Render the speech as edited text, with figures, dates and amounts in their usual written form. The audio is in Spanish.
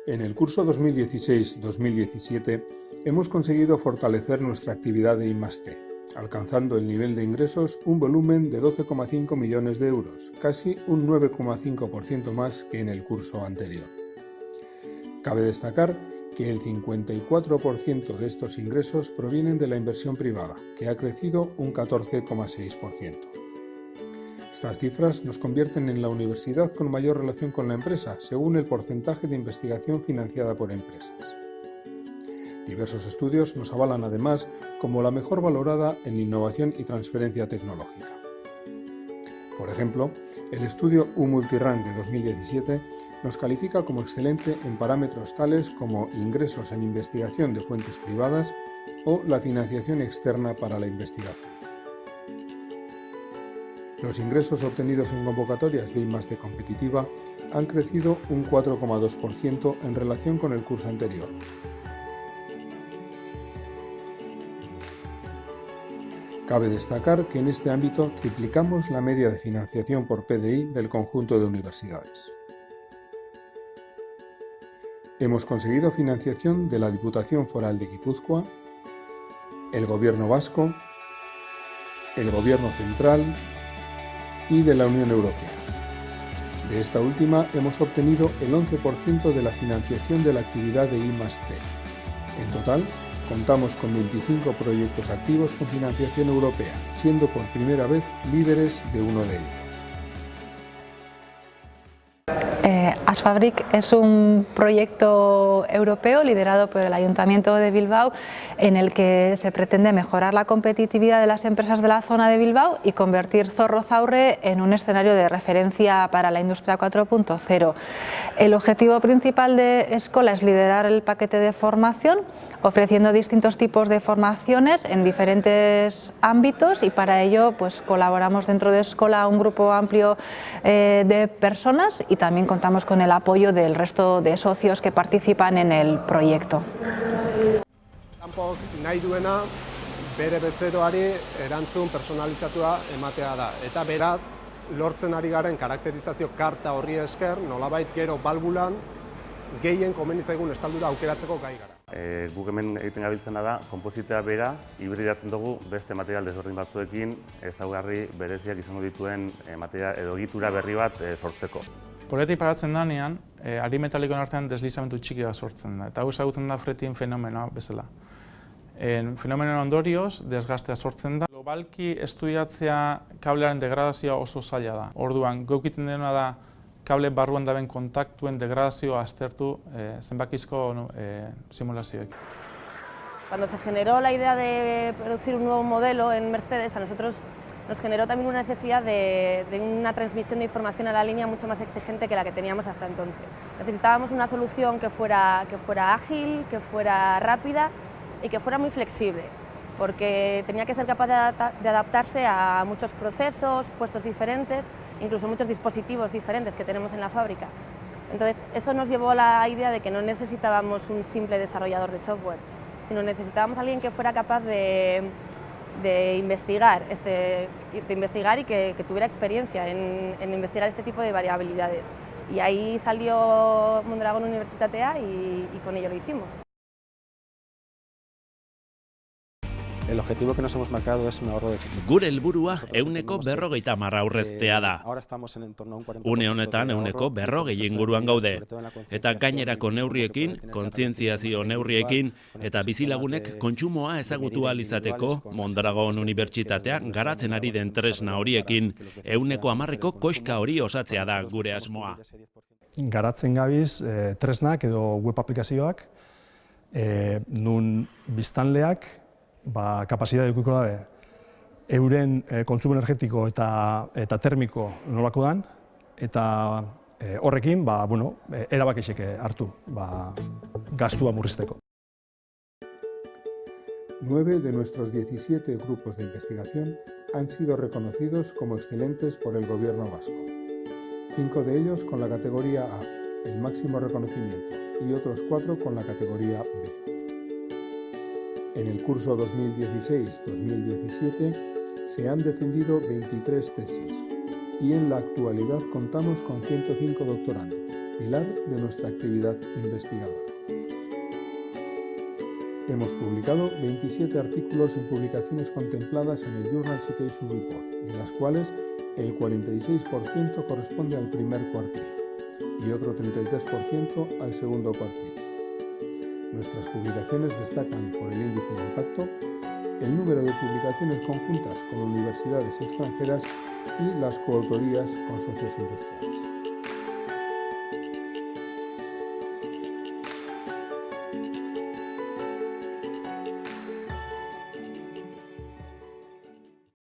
En el curso 2016-2017 hemos conseguido fortalecer nuestra actividad de I+D, alcanzando el nivel de ingresos un volumen de 12,5 millones de euros, casi un 9,5% más que en el curso anterior. Cabe destacar que el 54% de estos ingresos provienen de la inversión privada, que ha crecido un 14,6%. Estas cifras nos convierten en la universidad con mayor relación con la empresa, según el porcentaje de investigación financiada por empresas. Diversos estudios nos avalan además como la mejor valorada en innovación y transferencia tecnológica. Por ejemplo, el estudio U-Multirank de 2017 nos califica como excelente en parámetros tales como ingresos en investigación de fuentes privadas o la financiación externa para la investigación. Los ingresos obtenidos en convocatorias de I+D competitiva han crecido un 4,2% en relación con el curso anterior. Cabe destacar que en este ámbito triplicamos la media de financiación por PDI del conjunto de universidades. Hemos conseguido financiación de la Diputación Foral de Guipúzcoa, el Gobierno vasco, el Gobierno central y de la Unión Europea. De esta última hemos obtenido el 11% de la financiación de la actividad de I+D. En total, contamos con 25 proyectos activos con financiación europea, siendo por primera vez líderes de uno de ellos. Asfabric es un proyecto europeo liderado por el Ayuntamiento de Bilbao en el que se pretende mejorar la competitividad de las empresas de la zona de Bilbao y convertir Zorrozaurre en un escenario de referencia para la industria 4.0. El objetivo principal de Escola es liderar el paquete de formación, ofreciendo distintos tipos de formaciones en diferentes ámbitos, y para ello pues colaboramos dentro de Escola un grupo amplio de personas, y también contamos con el apoyo del resto de socios que participan en el proyecto. Kanpok nahi duena bere bezeroari erantzun personalizatua ematea da, eta beraz lortzen ari garen karakterizazio karta horri esker nolabait gero balbulan gehien komeni zaigun estaldura aukeratzeko gai gara. Guk hemen egiten gabiltzena da, konpositea bera hibridatzen dugu beste material desberdin batzuekin ezaugarri bereziak izango dituen material edo egitura berri bat sortzeko. Poliatik paratzen danean, ari metalikoen artean deslizamendu txiki bat sortzen da, eta hau ezagutzen da fretin fenomenoa bezala. Fenomenoen ondorioz, desgastea sortzen da. Globalki estudiatzea kablearen degradazioa oso zaila da. Orduan, gaukiten dena da kable barruan daben kontaktuen degradazioa aztertu zenbakizko simulazioek. Cuando se generó la idea de producir un nuevo modelo en Mercedes, a nosotros nos generó también una necesidad de una transmisión de información a la línea mucho más exigente que la que teníamos hasta entonces. Necesitábamos una solución que fuera ágil, que fuera rápida y que fuera muy flexible, porque tenía que ser capaz de adaptarse a muchos procesos, puestos diferentes, incluso muchos dispositivos diferentes que tenemos en la fábrica. Entonces, eso nos llevó a la idea de que no necesitábamos un simple desarrollador de software, sino necesitábamos a alguien que fuera capaz de investigar y que tuviera experiencia en investigar este tipo de variabilidades. Y ahí salió Mondragon Unibertsitatea y con ello lo hicimos. El objetivo que nos hemos marcado es un ahorro de... Gure helburua 150 aurreztea da. Une honetan 140 inguruan gaude. Eta gainerako neurriekin, kontzientziazio neurriekin eta bizilagunek kontsumoa ezagutu ahal izateko Mondragon Unibertsitatea garatzen ari den tresna horiekin 110ko koxka hori osatzea da gure asmoa. Garatzen gabiz tresnak edo web aplikazioak nun biztanleak kapazitatea edukiko dabe euren kontsumo energetiko eta termiko nolako dan, eta horrekin erabakixek hartu gastua murrizteko. 9 de nuestros 17 grupos de investigación han sido reconocidos como excelentes por el Gobierno vasco. 5 de ellos con la categoría A, el máximo reconocimiento, y otros 4 con la categoría B. En el curso 2016-2017 se han defendido 23 tesis y en la actualidad contamos con 105 doctorandos. pilar de nuestra actividad investigadora. Hemos publicado 27 artículos en publicaciones contempladas en el Journal Citation Report, de las cuales el 46% corresponde al primer cuartil y otro 33% al segundo cuartil. Nuestras publicaciones destacan por el índice de impacto, el número de publicaciones conjuntas con universidades extranjeras y las coautorías con socios industriales.